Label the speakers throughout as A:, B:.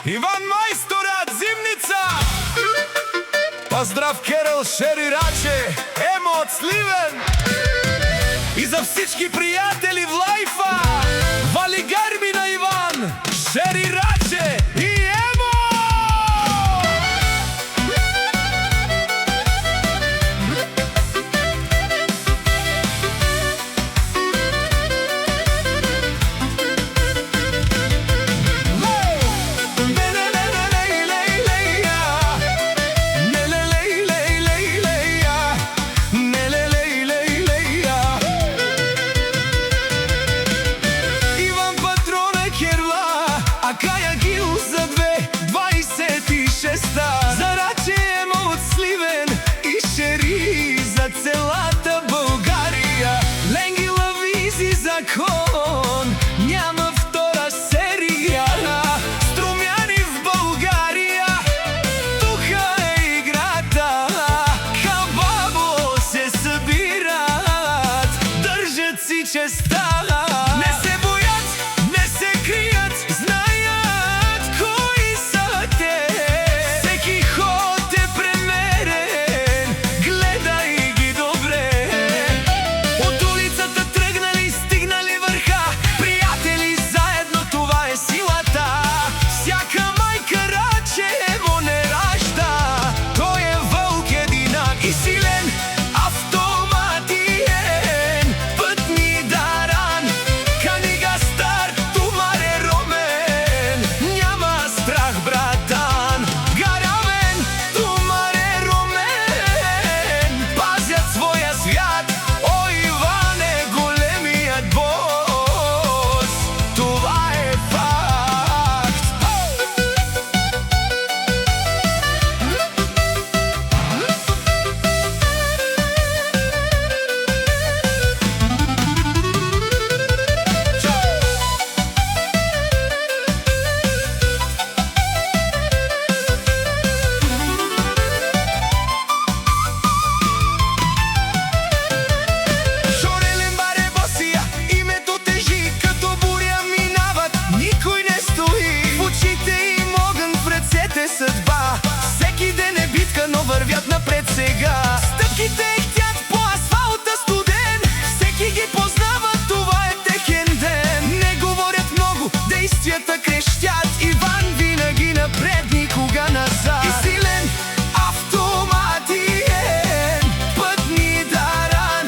A: Иван Мајсторат, Зимница. Поздрав Керел, Шери Раче, Емо од Сливен. И за всички пријатели в лајфа, Вали Гармина Иван, Шери Раче и Емо. За Раче, Емо од Сливен и Шери за целата Българија. Ленги Лавизи закон, няма втора серија. Струмјани в Българија, тука е играта. Хабабо се събират, држат си честа. Не се бојат, не се кријат, знајат кои са те. Всеки ход е премерен, гледај ги добре. От улицата тръгнали, стигнали върха, приятели заедно, това е силата. Всяка майка Раче Емо не ражда, той е вълк единак и силен, автоматиен, пътни даран. Кани га стар, тумар е ромен, няма страх братан. Гарамен, тумар е ромен, пазят своя свят. О, Иван е големият бос, това е факт. Шорелен баре босия, името тежи, като буря минават, никой не стои. В очите им огън, в ръцете съдба, всеки ден е битка, но вървят напред сега. Стъпките ехтят по асфалта студен, всеки ги познава, това е техен ден. Не говорят много, действията крещят, Иван винаги напред, никога назад. И силен, автоматиен, пътни даран.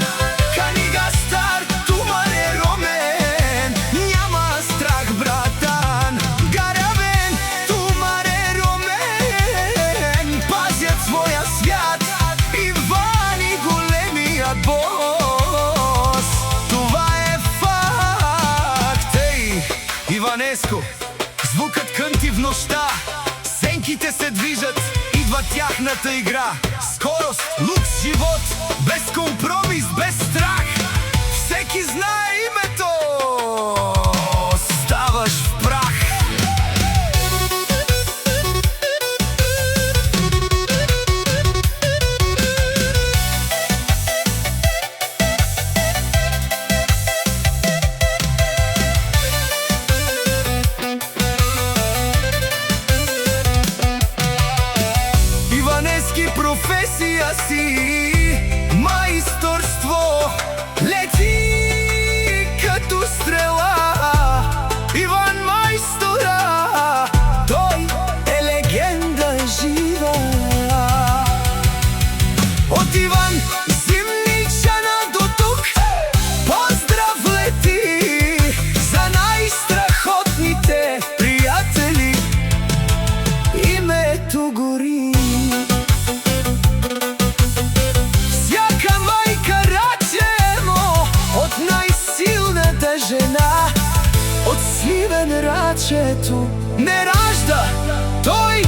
A: Кани га стар, тумар е ромен, няма страх братан. Гаравен, тумар е ромен, пазят своя свят. Иван и големият бос, това е факт. Ей, Иванеско, звукът кънти в нощта, сенките се движат, идва тяхната игра. Скорост, лукс, живот, без компромис, без страх. Всеки знае името, ставаш в прах. Иванески професия си, майсторство, лети като стрела. Иван Мајстора, той е легенда жива. От Иван Зимничана до тук, поздрав лети за най-страхотните приятели. Името гори. Всяка майка Раче Емо, от най-силната жена. От Сливен Рачето не ражда, той